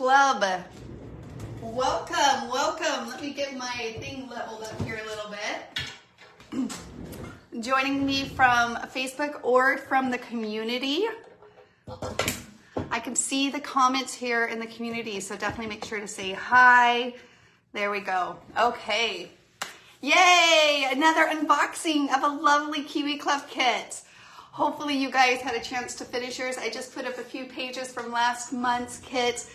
Club. Welcome, welcome. Let me get my thing leveled up here a little bit. Joining me from Facebook or from the community. I can see the comments here in the community, so definitely make sure to say hi. There we go. Okay. Yay! Another unboxing of a lovely Kiwi Club kit. Hopefully you guys had a chance to finish yours. I just put up a few pages from last month's kit.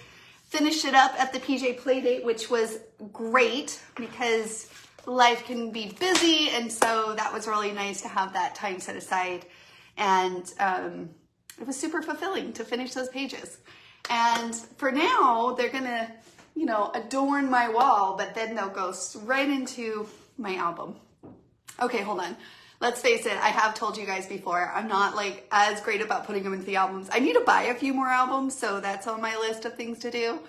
Finished it up at the PJ Playdate, which was great because life can be busy, and so that was really nice to have that time set aside. And it was super fulfilling to finish those pages. And for now, they're gonna, adorn my wall, but then they'll go right into my album. Okay, hold on. Let's face it, I have told you guys before, I'm not like as great about putting them into the albums. I need to buy a few more albums, so that's on my list of things to do.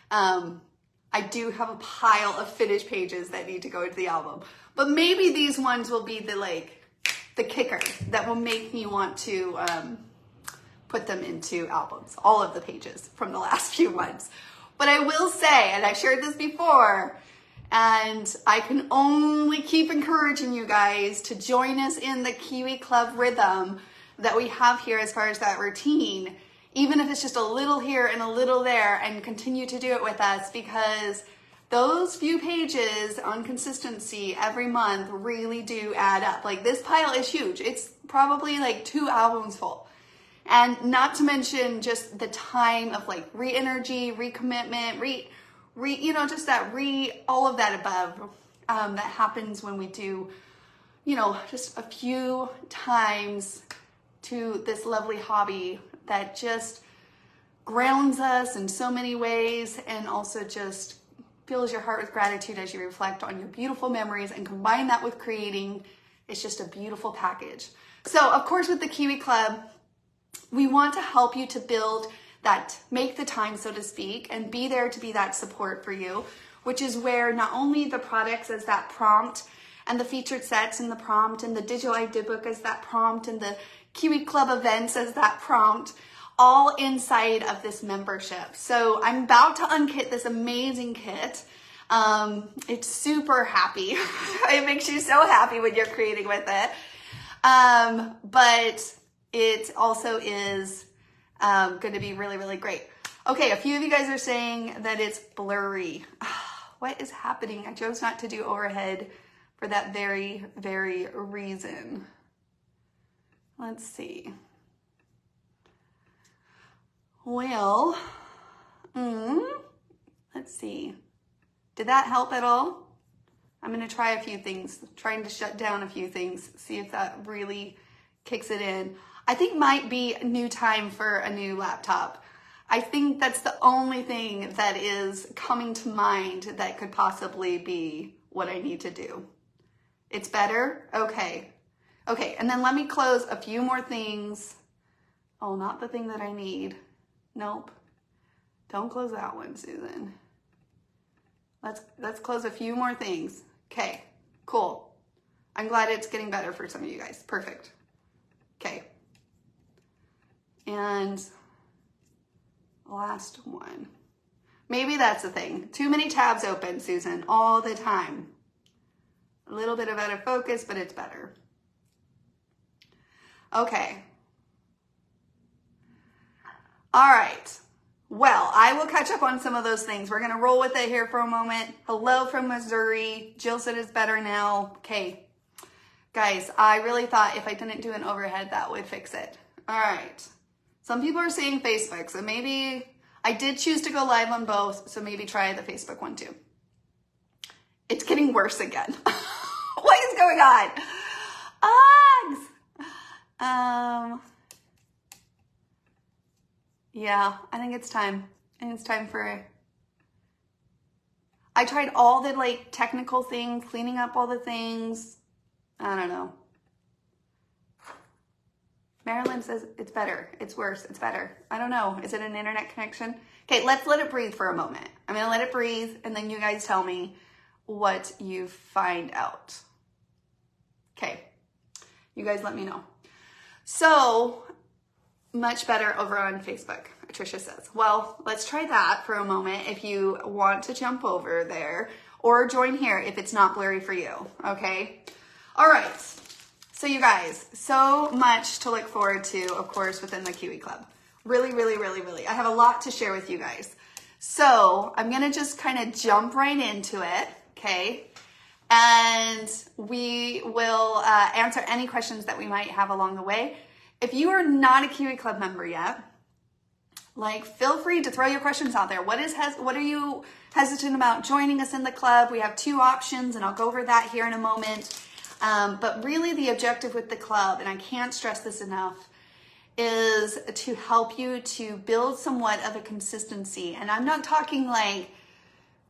I do have a pile of finished pages that need to go into the album, but maybe these ones will be the kicker that will make me want to put them into albums, all of the pages from the last few months. But I will say, and I've shared this before, and I can only keep encouraging you guys to join us in the Kiwi Club rhythm that we have here as far as that routine, even if it's just a little here and a little there, and continue to do it with us, because those few pages on consistency every month really do add up. Like, this pile is huge. It's probably like 2 albums full. And not to mention just the time of like re-energy, recommitment, just all of that above that happens when we do, just a few times to this lovely hobby that just grounds us in so many ways, and also just fills your heart with gratitude as you reflect on your beautiful memories and combine that with creating. It's just a beautiful package. So of course, with the Kiwi Club, we want to help you to build that, make the time, so to speak, and be there to be that support for you, which is where not only the products as that prompt, and the featured sets and the prompt, and the digital idea book as that prompt, and the Kiwi Club events as that prompt, all inside of this membership. So I'm about to unkit this amazing kit. It's super happy. It makes you so happy when you're creating with it. But it also is going to be really, really great. Okay, a few of you guys are saying that it's blurry. What is happening? I chose not to do overhead for that very, very reason. Let's see. Well, let's see. Did that help at all? I'm going to try a few things, trying to shut down a few things, see if that really kicks it in. I think might be a new time for a new laptop. I think that's the only thing that is coming to mind that could possibly be what I need to do. It's better? Okay. Okay, and then let me close a few more things. Oh, not the thing that I need. Nope. Don't close that one, Susan. Let's close a few more things. Okay, cool. I'm glad it's getting better for some of you guys. Perfect. Okay. And last one. Maybe that's the thing. Too many tabs open, Susan, all the time. A little bit of out of focus, but it's better. Okay. All right. Well, I will catch up on some of those things. We're going to roll with it here for a moment. Hello from Missouri. Jill said it's better now. Okay. Guys, I really thought if I didn't do an overhead, that would fix it. All right. Some people are saying Facebook, so maybe I did choose to go live on both, so maybe try the Facebook one too. It's getting worse again. What is going on? Yeah, I think it's time. I think it's time for... I tried all the technical things, cleaning up all the things. I don't know. Marilyn says it's better. It's worse. It's better. I don't know. Is it an internet connection? Okay, let's let it breathe for a moment. I'm going to let it breathe, and then you guys tell me what you find out. Okay. You guys let me know. So Much better over on Facebook, Tricia says. Well, let's try that for a moment if you want to jump over there, or join here if it's not blurry for you, okay? All right, so you guys, so much to look forward to, of course, within the Kiwi Club. Really, really, really, really. I have a lot to share with you guys. So I'm gonna just kind of jump right into it, okay? And we will answer any questions that we might have along the way. If you are not a Kiwi Club member yet, like, feel free to throw your questions out there. What are you hesitant about joining us in the club? We have 2 options, and I'll go over that here in a moment. But really the objective with the club, and I can't stress this enough, is to help you to build somewhat of a consistency. And I'm not talking like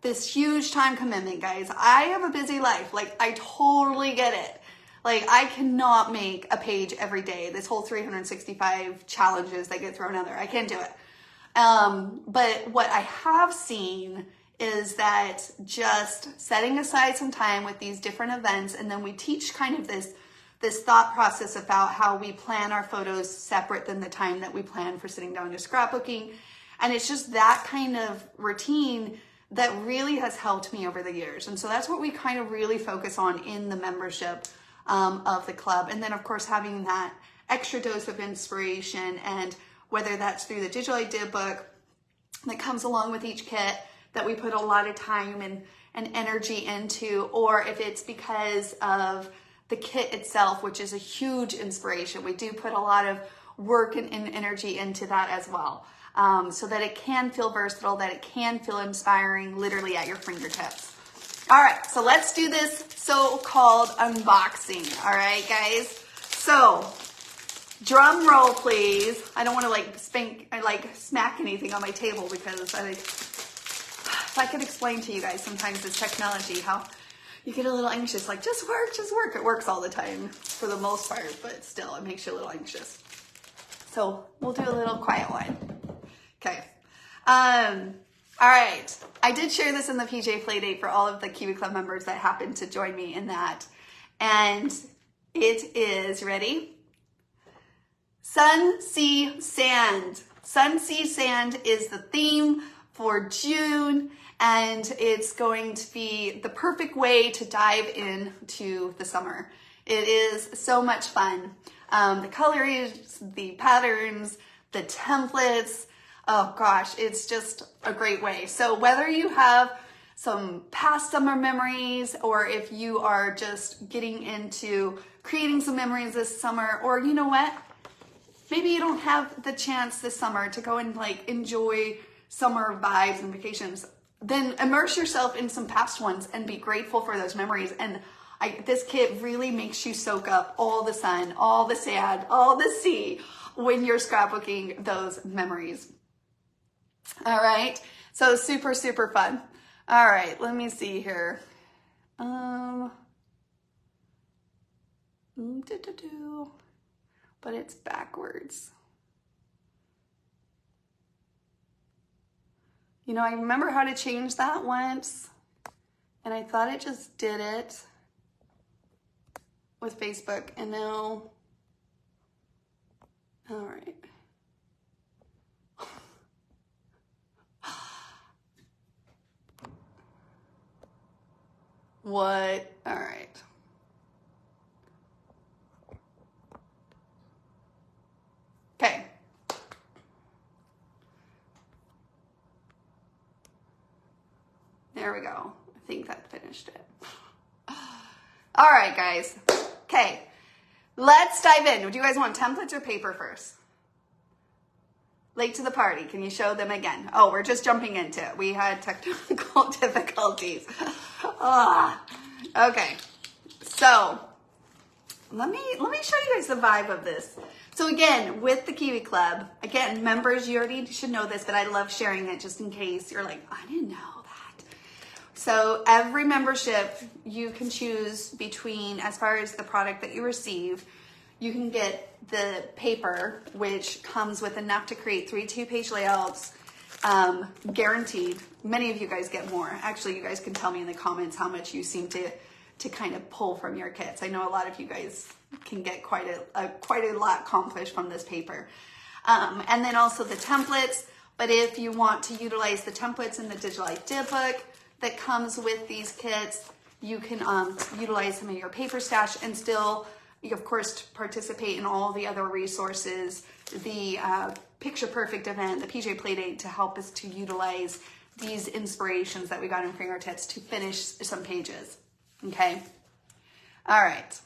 this huge time commitment, guys. I have a busy life. Like, I totally get it. Like, I cannot make a page every day. This whole 365 challenges that get thrown out there, I can't do it. But what I have seen is that just setting aside some time with these different events, and then we teach kind of this thought process about how we plan our photos separate than the time that we plan for sitting down to scrapbooking. And it's just that kind of routine that really has helped me over the years. And so that's what we kind of really focus on in the membership of the club. And then of course, having that extra dose of inspiration, and whether that's through the digital idea book that comes along with each kit that we put a lot of time and energy into, or if it's because of the kit itself, which is a huge inspiration. We do put a lot of work and energy into that as well, so that it can feel versatile, that it can feel inspiring, literally at your fingertips. All right, so let's do this so-called unboxing. All right, guys. So, drum roll, please. I don't want to smack anything on my table, because if I could explain to you guys sometimes this technology, how you get a little anxious, like, just work, just work. It works all the time for the most part, but still, it makes you a little anxious. So we'll do a little quiet one. Okay. All right. I did share this in the PJ Playdate for all of the Kiwi Club members that happened to join me in that. And it is, ready? Sun, Sea, Sand. Sun, Sea, Sand is the theme for June, and it's going to be the perfect way to dive into the summer. It is so much fun. The colors, the patterns, the templates, oh gosh, it's just a great way. So whether you have some past summer memories, or if you are just getting into creating some memories this summer, or you know what, maybe you don't have the chance this summer to go and like enjoy summer vibes and vacations, then immerse yourself in some past ones and be grateful for those memories. And this kit really makes you soak up all the sun, all the sand, all the sea when you're scrapbooking those memories. All right, so super, super fun. All right, let me see here. But it's backwards. You know, I remember how to change that once, and I thought it just did it with Facebook, and now, all right. What? All right. Okay. There we go. I think that finished it. All right, guys. Okay, let's dive in. Do you guys want templates or paper first? Late to the party. Can you show them again? Oh, we're just jumping into it. We had technical difficulties. Okay, so let me show you guys the vibe of this. So again, with the Kiwi Club, again, members, you already should know this, but I love sharing it just in case you're like, I didn't know that. So every membership, you can choose between, as far as the product that you receive, you can get the paper, which comes with enough to create 3 2-page layouts, guaranteed. Many of you guys get more. Actually, you guys can tell me in the comments how much you seem to kind of pull from your kits. I know a lot of you guys can get quite a lot accomplished from this paper. And then also the templates. But if you want to utilize the templates in the digital idea book that comes with these kits, you can utilize some of your paper stash and still, of course, participate in all the other resources, the Picture Perfect event, the PJ Playdate, to help us to utilize these inspirations that we got in fingertips to finish some pages. Okay. All right.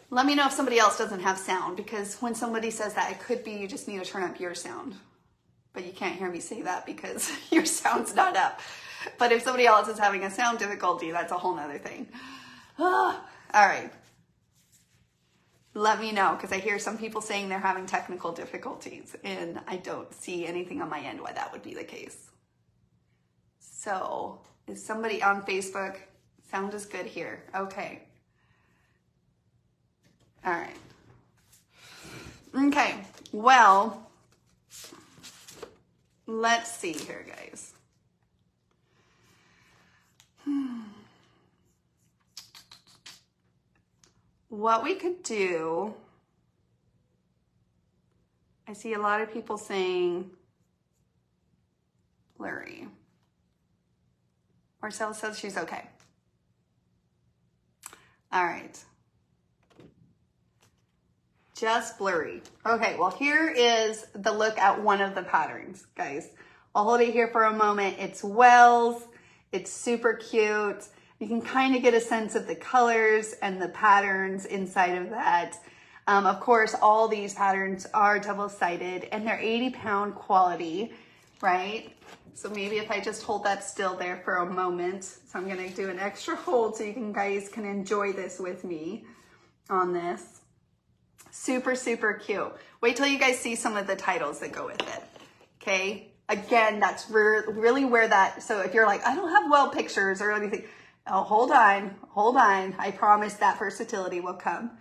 Let me know if somebody else doesn't have sound, because when somebody says that, it could be you just need to turn up your sound. But you can't hear me say that because your sound's not up. But if somebody else is having a sound difficulty, that's a whole nother thing. All right. Let me know, because I hear some people saying they're having technical difficulties, and I don't see anything on my end why that would be the case. So, is somebody on Facebook? Sound is good here. Okay. All right. Okay. Well, let's see here, guys. What we could do, I see a lot of people saying blurry. Marcel says she's okay. All right. Just blurry. Okay, well, here is the look at one of the patterns, guys. I'll hold it here for a moment. It's Wells. It's super cute. You can kind of get a sense of the colors and the patterns inside of that. Of course, all these patterns are double-sided, and they're 80-pound quality, right? So maybe if I just hold that still there for a moment. So I'm going to do an extra hold so you guys can enjoy this with me on this. Super, super cute. Wait till you guys see some of the titles that go with it. Okay. Again, that's really where that, so if you're like, I don't have well pictures or anything, oh, hold on. I promise that versatility will come.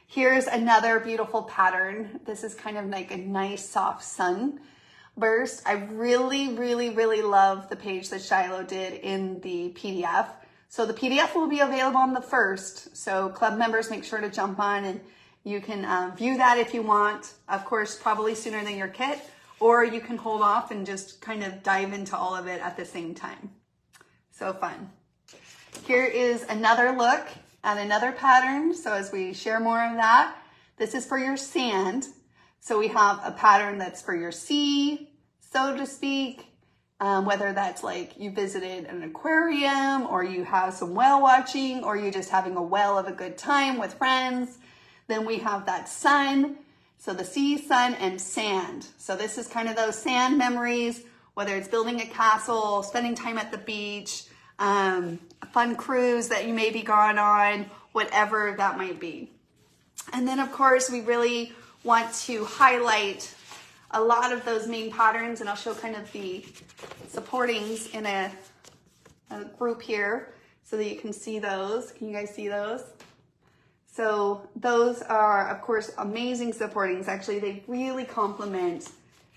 Here's another beautiful pattern. This is kind of like a nice soft sunburst. I really, really, really love the page that Shiloh did in the PDF. So the PDF will be available on the 1st. So club members, make sure to jump on and you can view that if you want. Of course, probably sooner than your kit, or you can hold off and just kind of dive into all of it at the same time. So fun. Here is another look at another pattern. So as we share more of that, this is for your sand. So we have a pattern that's for your sea, so to speak, whether that's like you visited an aquarium or you have some whale watching or you're just having a whale of a good time with friends. Then we have that sun, so the sea, sun, and sand. So this is kind of those sand memories, whether it's building a castle, spending time at the beach, a fun cruise that you may be gone on, whatever that might be. And then of course, we really want to highlight a lot of those main patterns, and I'll show kind of the supportings in a group here so that you can see those. Can you guys see those? So those are, of course, amazing supportings. Actually, they really complement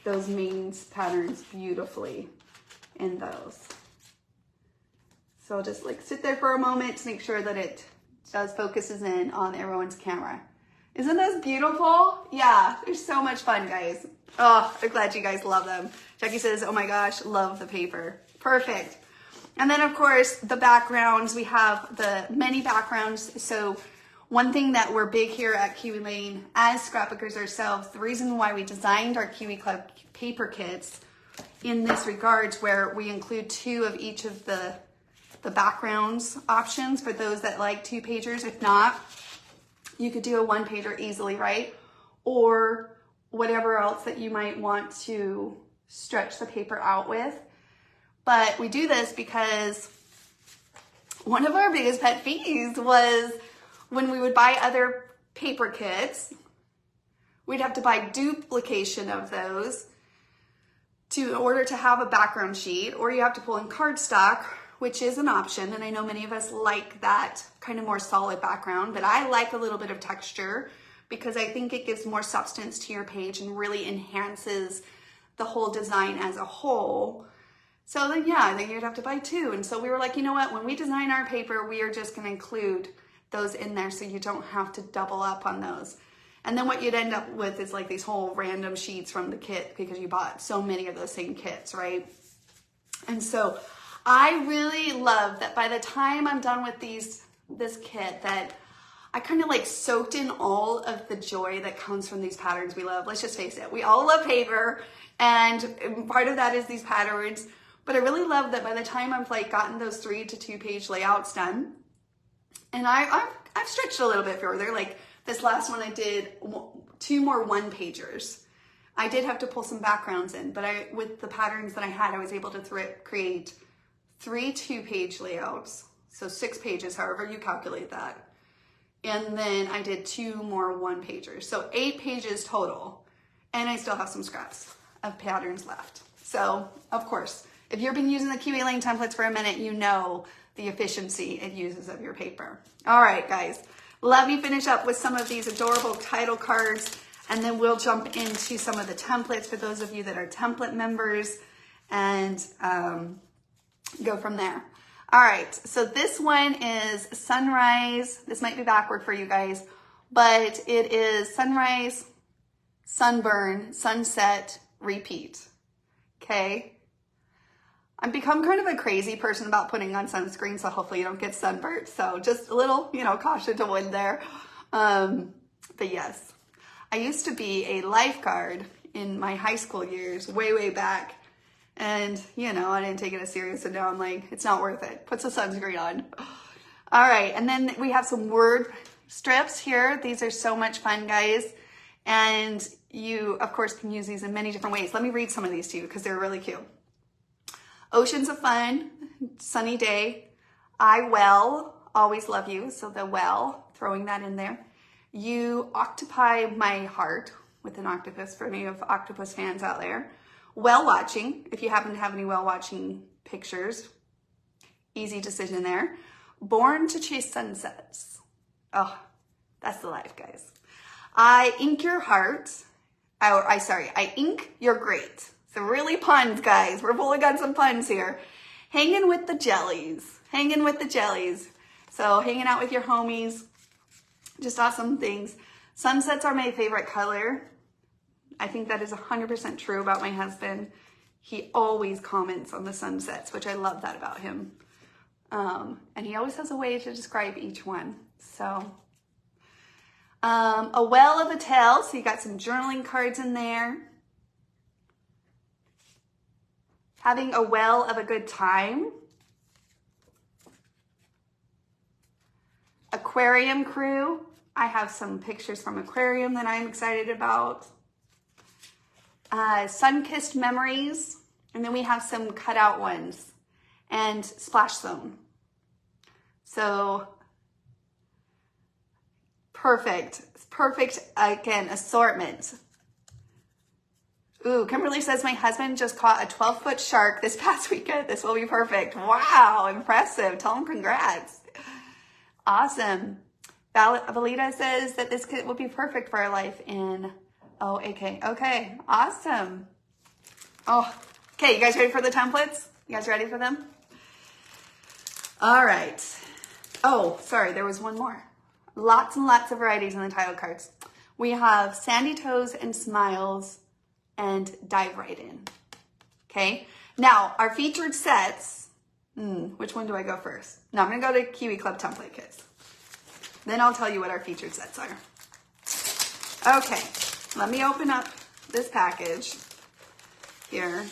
those main patterns beautifully in those. So just like sit there for a moment to make sure that it does focuses in on everyone's camera. Isn't this beautiful? Yeah, they're so much fun, guys. Oh, I'm glad you guys love them. Jackie says, oh my gosh, love the paper. Perfect. And then of course, the backgrounds, we have the many backgrounds. So one thing that we're big here at Kiwi Lane as scrapbookers ourselves, the reason why we designed our Kiwi Club paper kits in this regards, where we include 2 of each of the backgrounds options for those that like 2 pagers. If not, you could do a 1-pager easily, right? Or whatever else that you might want to stretch the paper out with. But we do this because one of our biggest pet peeves was when we would buy other paper kits, we'd have to buy duplication of those in order to have a background sheet, or you have to pull in cardstock, which is an option. And I know many of us like that kind of more solid background, but I like a little bit of texture because I think it gives more substance to your page and really enhances the whole design as a whole. So then, yeah, then you'd have to buy 2. And so we were like, you know what, when we design our paper, we are just going to include those in there so you don't have to double up on those. And then what you'd end up with is like these whole random sheets from the kit because you bought so many of those same kits, right? And so I really love that by the time I'm done with this kit, that I kind of like soaked in all of the joy that comes from these patterns we love. Let's just face it, we all love paper, and part of that is these patterns. But I really love that by the time I've like gotten those 3 to 2 page layouts done, and I've stretched a little bit further. Like this last one, I did 2 more 1-pagers. I did have to pull some backgrounds in, but with the patterns that I had, I was able to create 3 2-page layouts. So 6 pages, however you calculate that. And then I did 2 more 1-pagers. So 8 pages total. And I still have some scraps of patterns left. So, of course, if you've been using the Kiwi Lane templates for a minute, you know the efficiency it uses of your paper. All right, guys, let me finish up with some of these adorable title cards, and then we'll jump into some of the templates for those of you that are template members, and go from there. All right, so this one is sunrise. This might be backward for you guys, but it is sunrise, sunburn, sunset, repeat. Okay. I've become kind of a crazy person about putting on sunscreen, so hopefully you don't get sunburnt. So just a little, caution to wind there. But yes, I used to be a lifeguard in my high school years, way back. And, I didn't take it as serious. And now I'm like, it's not worth it. Put some sunscreen on. All right. And then we have some word strips here. These are so much fun, guys. And you, of course, can use these in many different ways. Let me read some of these to you because they're really cute. Oceans of fun, sunny day. I always love you. So the throwing that in there. You occupy my heart, with an octopus for any of octopus fans out there. Whale watching, if you happen to have any whale watching pictures. Easy decision there. Born to chase sunsets. Oh, that's the life, guys. I ink your heart. I ink your great. So really puns, guys. We're pulling on some puns here. Hanging with the jellies. Hanging with the jellies. So hanging out with your homies. Just awesome things. Sunsets are my favorite color. I think that is 100% true about my husband. He always comments on the sunsets, which I love that about him. And he always has a way to describe each one. So, a well of a tale. So you got some journaling cards in there. Having a well of a good time. Aquarium crew. I have some pictures from aquarium that I'm excited about. Sun-kissed memories. And then we have some cutout ones. And splash zone. So perfect. Perfect, again, assortment. Ooh, Kimberly says, my husband just caught a 12-foot shark this past weekend. This will be perfect. Wow, impressive. Tell him congrats. Awesome. Valita says that this kit will be perfect for our life in OAK. Okay, awesome. Oh, okay, you guys ready for the templates? You guys ready for them? All right. Oh, sorry, there was one more. Lots and lots of varieties in the title cards. We have Sandy Toes and Smiles and Dive Right In. Okay, now our featured sets, which one do I go first? No, I'm gonna go to Kiwi Club template kits. Then I'll tell you what our featured sets are. Okay, let me open up this package here.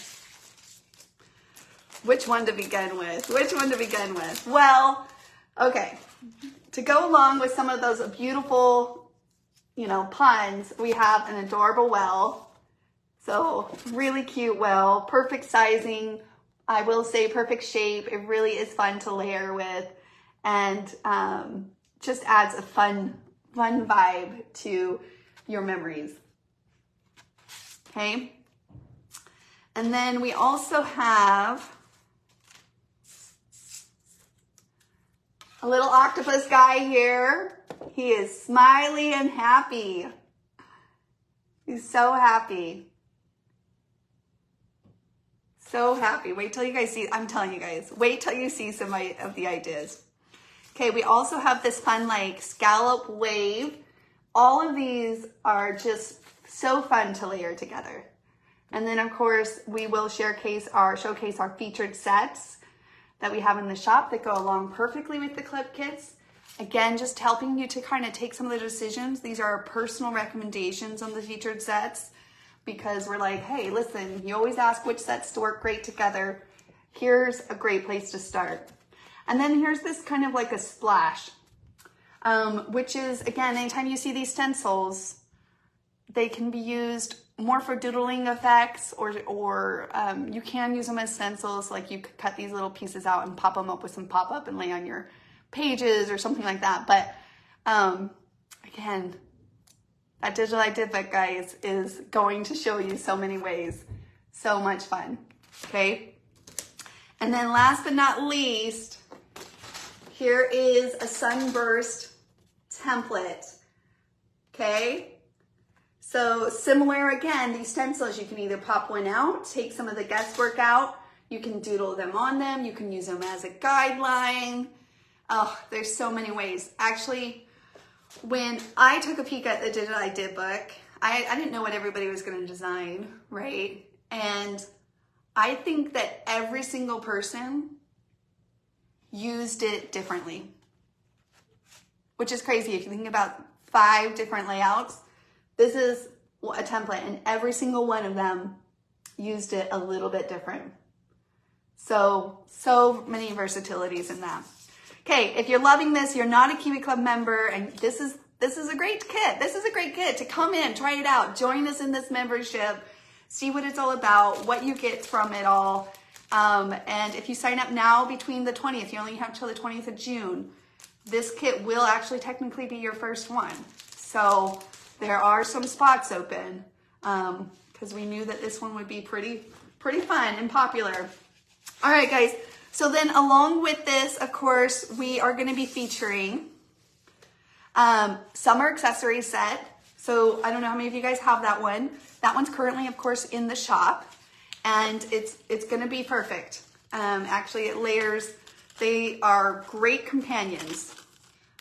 Which one to begin with? Which one to begin with? Well, okay, to go along with some of those beautiful, puns, we have an adorable well. So really cute well, perfect sizing. I will say perfect shape. It really is fun to layer with, and just adds a fun vibe to your memories. Okay. And then we also have a little octopus guy here. He is smiley and happy. He's so happy. So happy. Wait till you guys see, I'm telling you guys, wait till you see some of the ideas. Okay, we also have this fun like scallop wave All of these are just so fun to layer together. And then of course we will showcase our featured sets that we have in the shop that go along perfectly with the clip kits. Again, just helping you to kind of take some of the decisions. These are our personal recommendations on the featured sets because we're like, hey, listen, you always ask which sets to work great together. Here's a great place to start. And then here's this kind of like a splash, which is, again, anytime you see these stencils, they can be used more for doodling effects, or you can use them as stencils. Like you could cut these little pieces out and pop them up with some pop-up and lay on your pages or something like that. But again, that digital idea book, guys, is going to show you so many ways. So much fun, okay? And then last but not least, here is a sunburst template, okay? So similar again, these stencils, you can either pop one out, take some of the guesswork out, you can doodle them on them, you can use them as a guideline. Oh, there's so many ways. Actually, when I took a peek at the digital idea book, I didn't know what everybody was gonna design, right? And I think that every single person used it differently, which is crazy. If you think about 5 different layouts, this is a template and every single one of them used it a little bit different. So many versatilities in that. Okay, if you're loving this, you're not a Kiwi Club member, and this is a great kit. This is a great kit to come in, try it out, join us in this membership, see what it's all about, what you get from it all. And if you sign up now between the 20th, you only have till the 20th of June, this kit will actually technically be your first one. So there are some spots open because we knew that this one would be pretty fun and popular. All right, guys. So then along with this, of course, we are going to be featuring summer accessory set. So I don't know how many of you guys have that one. That one's currently, of course, in the shop, and it's going to be perfect. Actually, it layers. They are great companions.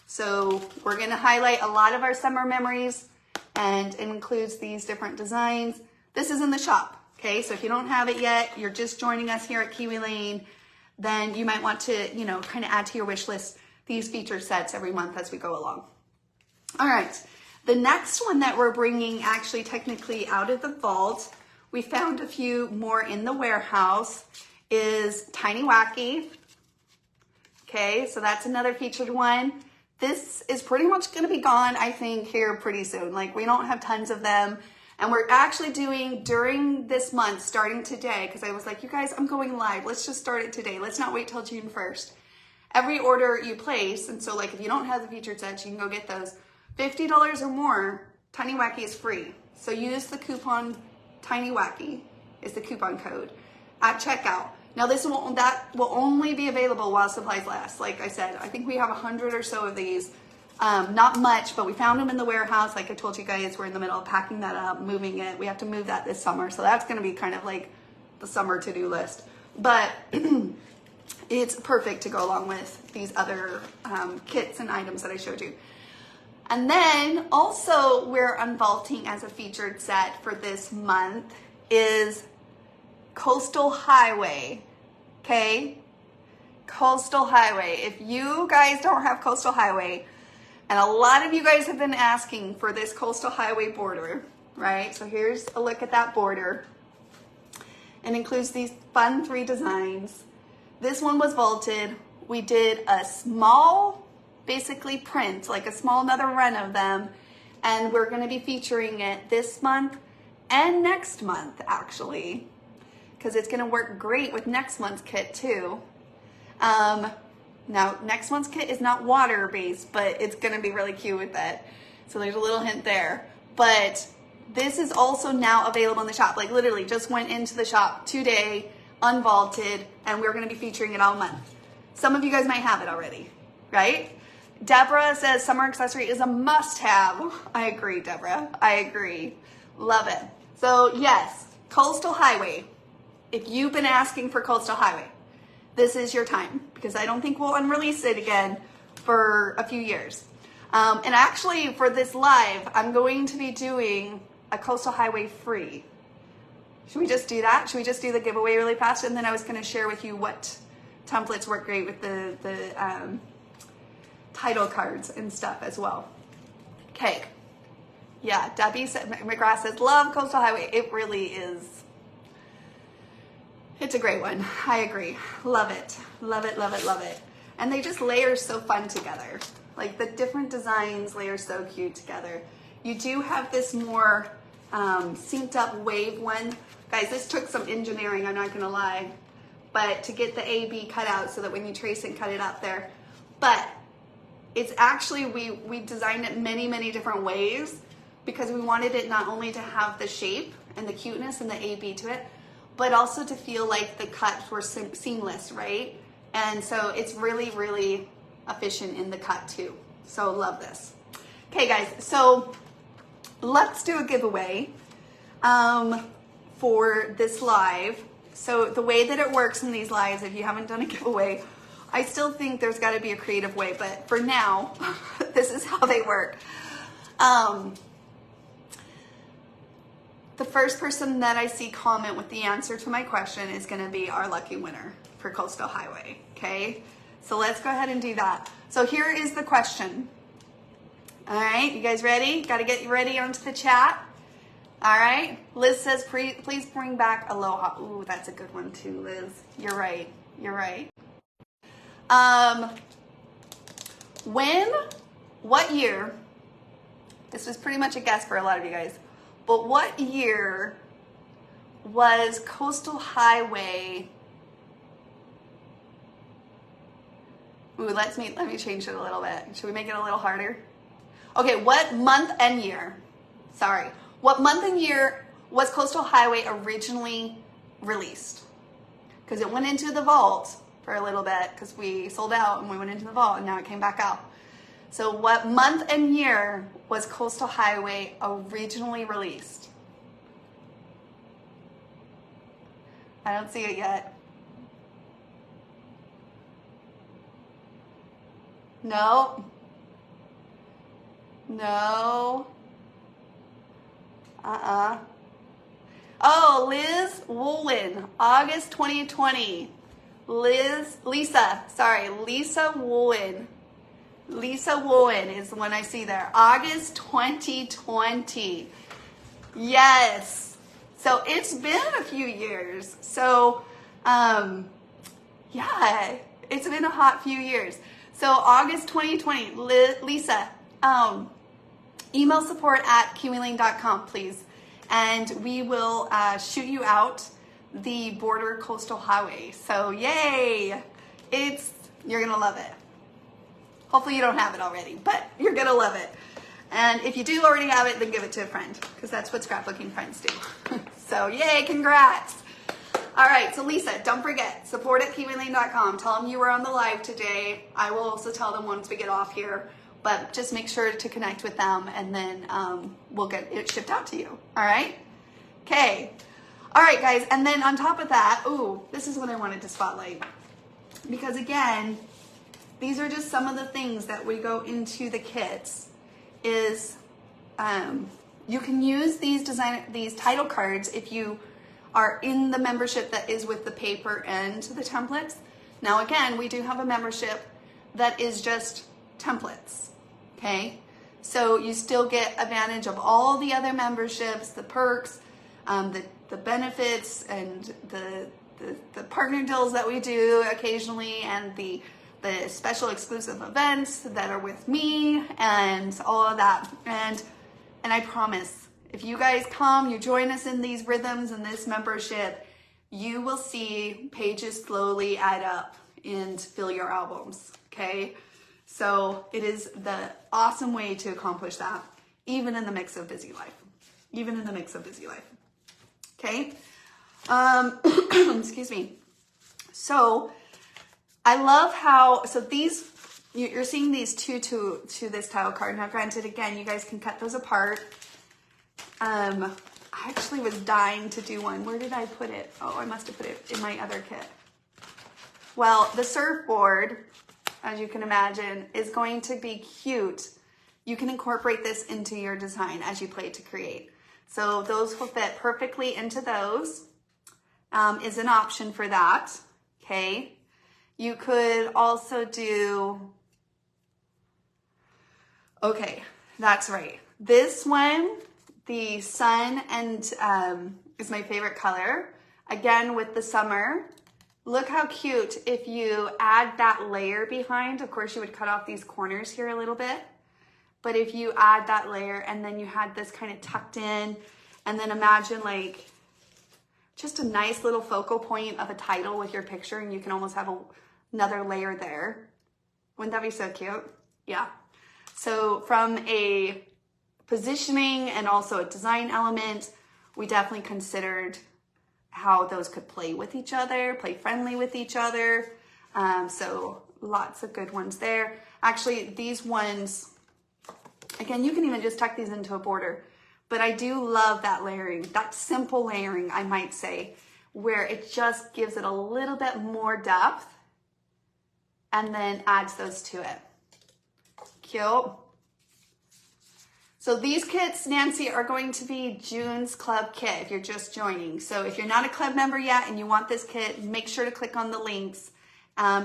So we're going to highlight a lot of our summer memories, and it includes these different designs. This is in the shop, okay? So if you don't have it yet, you're just joining us here at Kiwi Lane, then you might want to, you know, kind of add to your wish list these featured sets every month as we go along. All right, the next one that we're bringing actually technically out of the vault, we found a few more in the warehouse, is Tiny Wacky. Okay, so that's another featured one. This is pretty much gonna be gone, I think, here pretty soon. Like, we don't have tons of them. And we're actually doing, during this month, starting today, because I was like, you guys, I'm going live. Let's just start it today. Let's not wait till June 1st. Every order you place, and so like if you don't have the featured sets, you can go get those. $50 or more, Tiny Wacky is free. So use the coupon Tiny Wacky is the coupon code at checkout. Now that will only be available while supplies last. Like I said, I think we have 100 or so of these. Not much, but we found them in the warehouse. Like I told you guys, we're in the middle of packing that up, moving it. We have to move that this summer. So that's gonna be kind of like the summer to-do list. But it's perfect to go along with these other kits and items that I showed you. And then also we're unvaulting as a featured set for this month is Coastal Highway, okay? Coastal Highway. If you guys don't have Coastal Highway, and a lot of you guys have been asking for this Coastal Highway border, right? So here's a look at that border. It includes these fun 3 designs. This one was vaulted. We did a small, basically print, like a small another run of them, and we're gonna be featuring it this month and next month, actually, because it's gonna work great with next month's kit too. Now, next month's kit is not water-based, but it's gonna be really cute with it. So there's a little hint there. But this is also now available in the shop. Like literally just went into the shop today, unvaulted, and we're gonna be featuring it all month. Some of you guys might have it already, right? Deborah says summer accessory is a must-have. I agree, Deborah, I agree. Love it. So yes, Coastal Highway. If you've been asking for Coastal Highway, this is your time, because I don't think we'll unrelease it again for a few years. And actually for this live, I'm going to be doing a Coastal Highway free. Should we just do that? Should we just do the giveaway really fast? And then I was going to share with you what templates work great with the title cards and stuff as well. Okay. Yeah, Debbie McGrath says, love Coastal Highway. It really is. It's a great one. I agree. Love it. Love it, love it, love it. And they just layer so fun together. Like the different designs layer so cute together. You do have this more synced up wave one. Guys, this took some engineering, I'm not going to lie. But to get the A-B cut out so that when you trace and cut it up there. But it's actually, we designed it many, many different ways because we wanted it not only to have the shape and the cuteness and the A-B to it, but also to feel like the cuts were seamless, right? And so it's really, really efficient in the cut too. So love this. Okay guys, so let's do a giveaway for this live. So the way that it works in these lives, if you haven't done a giveaway, I still think there's got to be a creative way, but for now, this is how they work. The first person that I see comment with the answer to my question is going to be our lucky winner for Coastal Highway, okay? So let's go ahead and do that. So here is the question. All right, you guys ready? Got to get ready onto the chat. All right, Liz says, please bring back Aloha. Ooh, that's a good one too, Liz. You're right, you're right. What year, this was pretty much a guess for a lot of you guys, but what year was Coastal Highway, ooh, let me change it a little bit. Should we make it a little harder? Okay, what month and year, sorry. What month and year was Coastal Highway originally released? Because it went into the vault for a little bit because we sold out and we went into the vault and now it came back out. So what month and year was Coastal Highway originally released? I don't see it yet. No. No. Oh, Liz Woolen, August 2020. Lisa Woolen. Lisa Woolen is the one I see there. August 2020. Yes. So it's been a few years. So, yeah, it's been a hot few years. So August 2020, Lisa, email support at kiwilane.com, please. And we will shoot you out the Border Coastal Highway. So yay, you're gonna love it. Hopefully you don't have it already, but you're gonna love it. And if you do already have it, then give it to a friend, because that's what scrapbooking friends do. So yay, congrats. All right, so Lisa, don't forget, support at kiwilane.com. Tell them you were on the live today. I will also tell them once we get off here, but just make sure to connect with them and then we'll get it shipped out to you, all right? Okay, all right guys, and then on top of that, ooh, this is what I wanted to spotlight. Because again, these are just some of the things that we go into the kits is you can use these title cards if you are in the membership that is with the paper and the templates. Now again, we do have a membership that is just templates, okay? So you still get advantage of all the other memberships, the perks, the benefits, and the partner deals that we do occasionally, and the special exclusive events that are with me, and all of that. And I promise, if you guys come, you join us in these rhythms and this membership, you will see pages slowly add up and fill your albums, okay? So it is the awesome way to accomplish that, even in the mix of busy life. Even in the mix of busy life, okay? Excuse me. So I love how, so these, you're seeing these two to this title card. Now granted, again, you guys can cut those apart. I actually was dying to do one. Where did I put it? Oh, I must have put it in my other kit. Well, the surfboard, as you can imagine, is going to be cute you can incorporate this into your design as you play to create. So those will fit perfectly into those, is an option for that, okay? You could also do, okay, that's right. This one, the sun and is my favorite color. Again, with the summer. Look how cute if you add that layer behind. Of course, you would cut off these corners here a little bit. But if you add that layer and then you had this kind of tucked in, and then imagine like just a nice little focal point of a title with your picture, and you can almost have another layer there. Wouldn't that be so cute? Yeah. So from a positioning and also a design element, we definitely considered how those could play with each other, play friendly with each other. So lots of good ones there. Actually, these ones, again, you can even just tuck these into a border, but I do love that layering, that simple layering, I might say, where it just gives it a little bit more depth and then adds those to it. Cute. So these kits, Nancy, are going to be June's club kit if you're just joining. So if you're not a club member yet and you want this kit, make sure to click on the links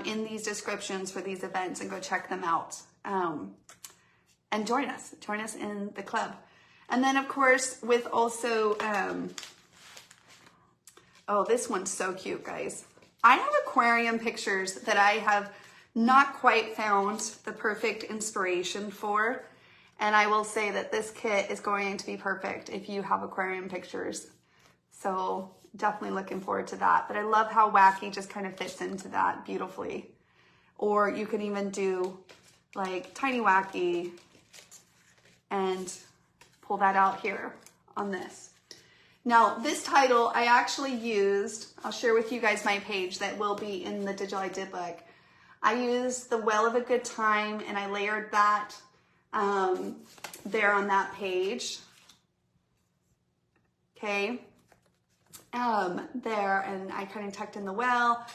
in these descriptions for these events and go check them out. And join us in the club. And then of course with also, oh, this one's so cute, guys. I have aquarium pictures that I have not quite found the perfect inspiration for. And I will say that this kit is going to be perfect if you have aquarium pictures. So definitely looking forward to that. But I love how wacky just kind of fits into that beautifully. Or you can even do like tiny wacky and pull that out here on this. Now this title I actually used, I'll share with you guys my page that will be in the Digital I Did book. I used the Well of a Good Time and I layered that there on that page. Okay. There, and I kind of tucked in the well.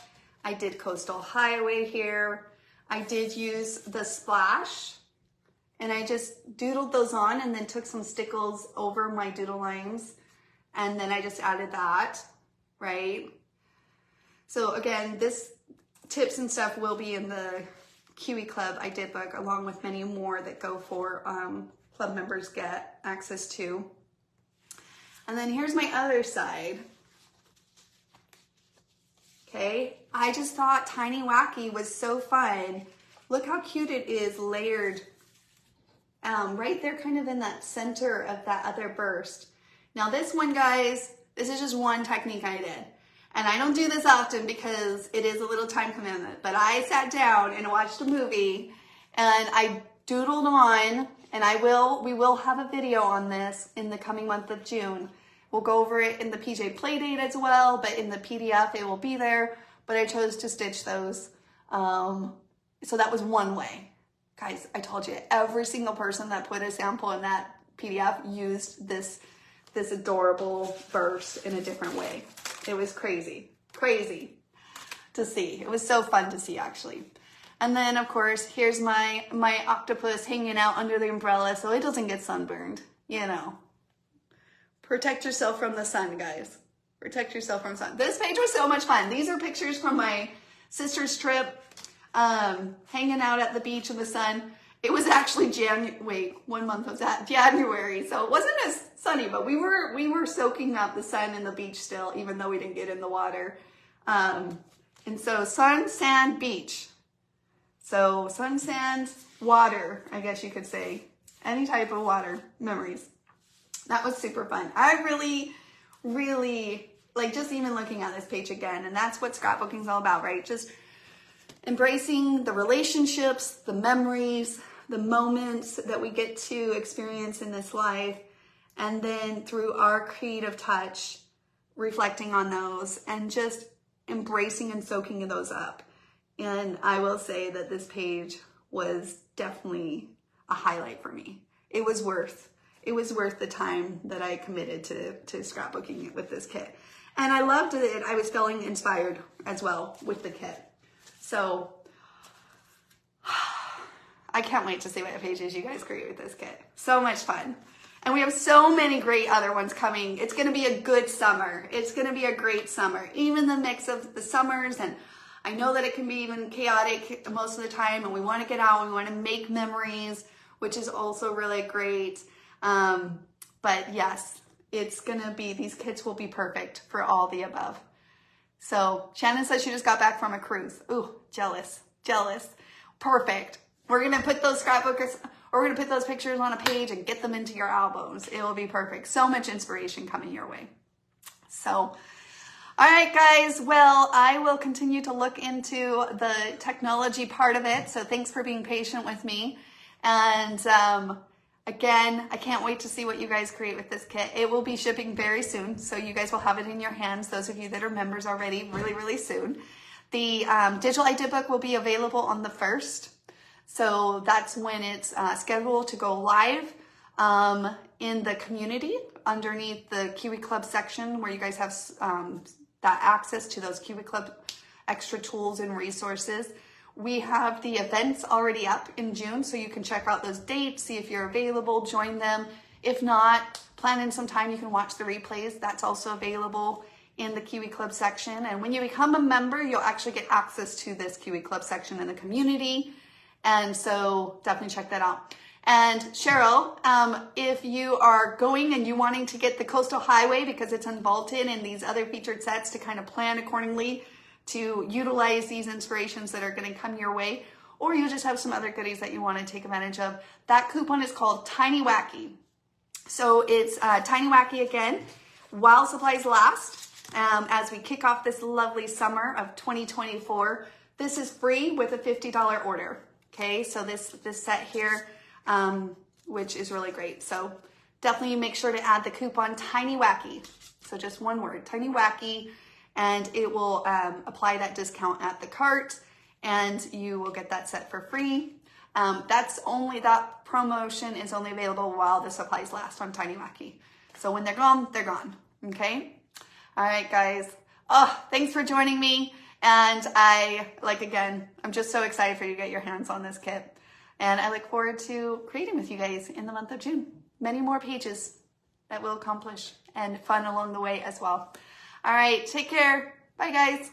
I did Coastal Highway here. I did use the splash and I just doodled those on and then took some stickles over my doodle lines. And then I just added that, right? So again, this tips and stuff will be in the Kiwi Club I Did book, along with many more that go for club members get access to. And then here's my other side. Okay, I just thought Tiny Wacky was so fun. Look how cute it is layered right there, kind of in that center of that other burst. Now this one, guys, this is just one technique I did. And I don't do this often because it is a little time commitment, but I sat down and watched a movie and I doodled on, and we will have a video on this in the coming month of June. We'll go over it in the PJ Playdate as well, but in the PDF it will be there, but I chose to stitch those. So that was one way. Guys, I told you, every single person that put a sample in that PDF used this adorable burst in a different way. It was crazy to see. It was so fun to see, actually. And then of course, here's my octopus hanging out under the umbrella so it doesn't get sunburned, you know. Protect yourself from the sun, guys. Protect yourself from sun. This page was so much fun. These are pictures from my sister's trip, hanging out at the beach in the sun. It was actually what month was that? January. So it wasn't as sunny, but we were soaking up the sun in the beach still, even though we didn't get in the water. And so sun, sand, beach. So sun, sand, water, I guess you could say. Any type of water memories. That was super fun. I really, really, like just even looking at this page again, and that's what scrapbooking is all about, right? Just embracing the relationships, the memories, the moments that we get to experience in this life, and then through our creative touch, reflecting on those and just embracing and soaking those up. And I will say that this page was definitely a highlight for me. It was worth the time that I committed to scrapbooking it with this kit. And I loved it. I was feeling inspired as well with the kit. So I can't wait to see what pages you guys create with this kit. So much fun. And we have so many great other ones coming. It's going to be a good summer. It's going to be a great summer. Even the mix of the summers, and I know that it can be even chaotic most of the time, and we want to get out, we want to make memories, which is also really great. But yes, it's going to be, these kits will be perfect for all the above. So Shannon says she just got back from a cruise. Ooh, jealous, jealous. Perfect. We're going to put those scrapbookers, or we're going to put those pictures on a page and get them into your albums. It will be perfect. So much inspiration coming your way. So, all right, guys. Well, I will continue to look into the technology part of it. So thanks for being patient with me. And again, I can't wait to see what you guys create with this kit. It will be shipping very soon. So you guys will have it in your hands. Those of you that are members already, really, really soon. The digital idea book will be available on the 1st. So that's when it's scheduled to go live in the community underneath the Kiwi Club section, where you guys have that access to those Kiwi Club extra tools and resources. We have the events already up in June, so you can check out those dates, see if you're available, join them. If not, plan in some time, you can watch the replays. That's also available in the Kiwi Club section. And when you become a member, you'll actually get access to this Kiwi Club section in the community. And so definitely check that out. And Cheryl, if you are going and you wanting to get the Coastal Highway because it's unvaulted and these other featured sets to kind of plan accordingly to utilize these inspirations that are going to come your way, or you just have some other goodies that you want to take advantage of, that coupon is called Tiny Wacky. So it's Tiny Wacky again, while supplies last, as we kick off this lovely summer of 2024. This is free with a $50 order. Okay, so this set here, which is really great. So definitely make sure to add the coupon Tiny Wacky. So just one word, Tiny Wacky, and it will apply that discount at the cart, and you will get that set for free. That promotion is only available while the supplies last on Tiny Wacky. So when they're gone, they're gone. Okay. All right, guys. Oh, thanks for joining me. And I'm just so excited for you to get your hands on this kit. And I look forward to creating with you guys in the month of June. Many more pages that we'll accomplish, and fun along the way as well. All right, take care. Bye, guys.